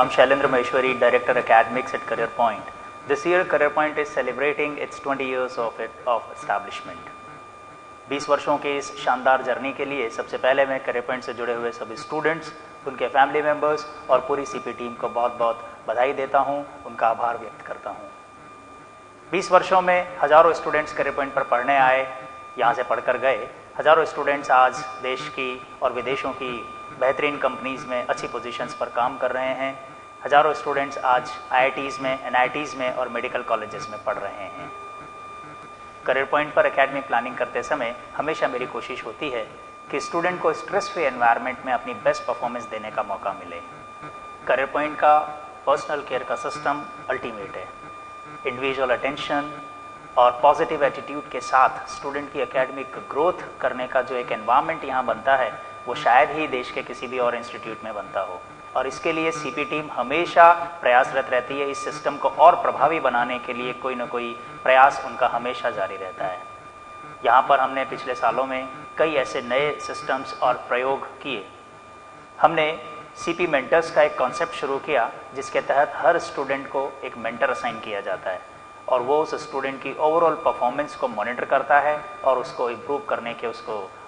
I'm Shailendra Maheshwari, Director Academics at Career Point. This year, Career Point is celebrating its 20 years of establishment. 20 वर्षों के इस शानदार journey के लिए सबसे पहले मैं करियर पॉइंट से जुड़े हुए सभी स्टूडेंट्स, उनके फैमिली मेंबर्स और पूरी सीपी टीम को बहुत बहुत बधाई देता हूं, उनका आभार व्यक्त करता हूं। 20 वर्षों में हजारों स्टूडेंट्स करियर पॉइंट पर पढ़ने आए, यहाँ से पढ़कर गए। हजारों स्टूडेंट्स आज देश की और विदेशों की बेहतरीन कंपनीज में अच्छी पोजीशंस पर काम कर रहे हैं। हजारों स्टूडेंट्स आज आईआईटीज़ में, एनआईटीज़ में और मेडिकल कॉलेजेस में पढ़ रहे हैं। करियर पॉइंट पर एकेडमिक प्लानिंग करते समय हमेशा मेरी कोशिश होती है कि स्टूडेंट को स्ट्रेस फ्री एनवायरनमेंट में अपनी बेस्ट परफॉर्मेंस देने का मौका मिले। करियर पॉइंट का पर्सनल केयर का सिस्टम अल्टीमेट है। इंडिविजुअल अटेंशन और पॉजिटिव एटीट्यूड के साथ स्टूडेंट की एकेडमिक ग्रोथ करने का जो एक एनवायरनमेंट यहाँ बनता है वो शायद ही देश के किसी भी और इंस्टीट्यूट में बनता हो, और इसके लिए सीपी टीम हमेशा प्रयासरत रहती है। इस सिस्टम को और प्रभावी बनाने के लिए कोई ना कोई प्रयास उनका हमेशा जारी रहता है। यहाँ पर हमने पिछले सालों में कई ऐसे नए सिस्टम्स और प्रयोग किए। हमने सीपी मेंटर्स का एक कॉन्सेप्ट शुरू किया जिसके तहत हर स्टूडेंट को एक मेंटर असाइन किया जाता है और वो उस स्टूडेंट की ओवरऑल परफॉर्मेंस को मॉनिटर करता है और उसको इम्प्रूव करने के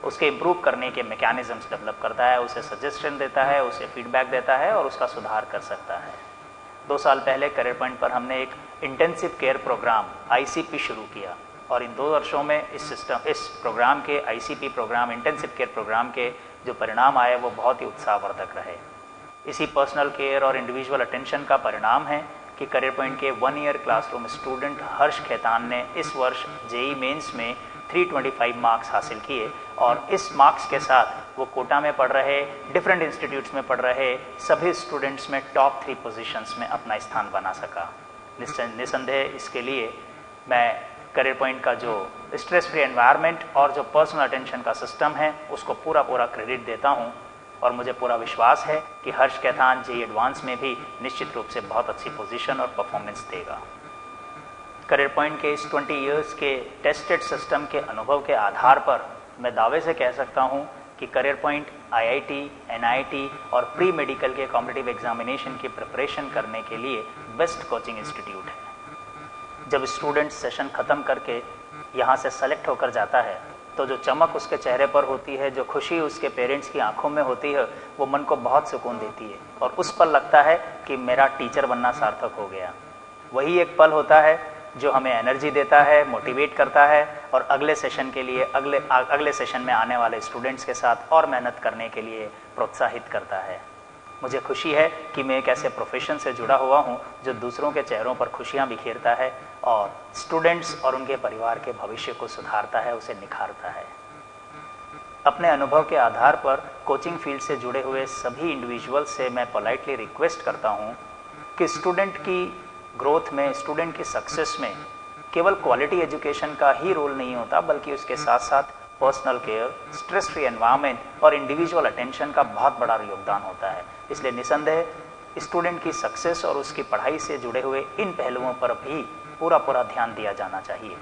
उसके इम्प्रूव करने के मैकेनिज्म्स डेवलप करता है, उसे सजेशन देता है, उसे फीडबैक देता है और उसका सुधार कर सकता है। 2 साल पहले करियर पॉइंट पर हमने एक इंटेंसिव केयर प्रोग्राम आईसीपी शुरू किया और इन 2 वर्षों में इस प्रोग्राम के ICP program, intensive care program के जो परिणाम आए वो बहुत ही उत्साहवर्धक रहे। इसी पर्सनल केयर और इंडिविजुअल अटेंशन का परिणाम है कि करियर पॉइंट के 1 ईयर क्लासरूम स्टूडेंट हर्ष खेतान ने इस वर्ष जेई मेंस में 325 मार्क्स हासिल किए और इस मार्क्स के साथ वो कोटा में पढ़ रहे, डिफरेंट इंस्टीट्यूट्स में पढ़ रहे सभी स्टूडेंट्स में टॉप 3 पोजीशंस में अपना स्थान बना सका। निसंदेह इसके लिए मैं करियर पॉइंट का जो स्ट्रेस फ्री एनवायरनमेंट और जो पर्सनल अटेंशन का सिस्टम है उसको पूरा क्रेडिट देता हूँ और मुझे पूरा विश्वास है कि हर्ष खेतान जेई एडवांस में भी निश्चित रूप से बहुत अच्छी पोजीशन और परफॉर्मेंस देगा। करियर पॉइंट के इस 20 इयर्स के टेस्टेड सिस्टम के अनुभव के आधार पर मैं दावे से कह सकता हूं कि करियर पॉइंट आईआईटी, एनआईटी और प्री मेडिकल के कॉम्पिटिटिव एग्जामिनेशन की प्रिपरेशन करने के लिए बेस्ट कोचिंग इंस्टीट्यूट है। जब स्टूडेंट सेशन खत्म करके यहाँ से सेलेक्ट होकर जाता है तो जो चमक उसके चेहरे पर होती है, जो खुशी उसके पेरेंट्स की आंखों में होती है, वो मन को बहुत सुकून देती है और उस पल लगता है कि मेरा टीचर बनना सार्थक हो गया। वही एक पल होता है जो हमें एनर्जी देता है, मोटिवेट करता है और अगले सेशन के लिए अगले सेशन में आने वाले स्टूडेंट्स के साथ और मेहनत करने के लिए प्रोत्साहित करता है। मुझे खुशी है कि मैं एक ऐसे प्रोफेशन से जुड़ा हुआ हूं जो दूसरों के चेहरों पर खुशियां बिखेरता है और स्टूडेंट्स और उनके परिवार के भविष्य को सुधारता है, उसे निखारता है। अपने अनुभव के आधार पर कोचिंग फील्ड से जुड़े हुए सभी इंडिविजुअल्स से मैं पोलाइटली रिक्वेस्ट करता हूं कि स्टूडेंट की ग्रोथ में, स्टूडेंट की सक्सेस में केवल क्वालिटी एजुकेशन का ही रोल नहीं होता बल्कि उसके साथ साथ personal care, stress free environment और इंडिविजुअल अटेंशन का बहुत बड़ा योगदान होता है। इसलिए निसंदेह स्टूडेंट की सक्सेस और उसकी पढ़ाई से जुड़े हुए इन पहलुओं पर भी पूरा ध्यान दिया जाना चाहिए।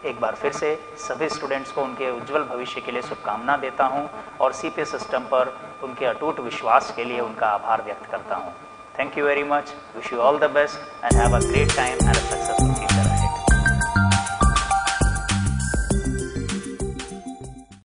एक बार फिर से सभी स्टूडेंट्स को उनके उज्जवल भविष्य के लिए शुभकामना देता हूं और सीपी सिस्टम पर उनके अटूट विश्वास के लिए उनका आभार व्यक्त करता हूं। Thank you very much. Wish you all the best and have a great time and a successful future.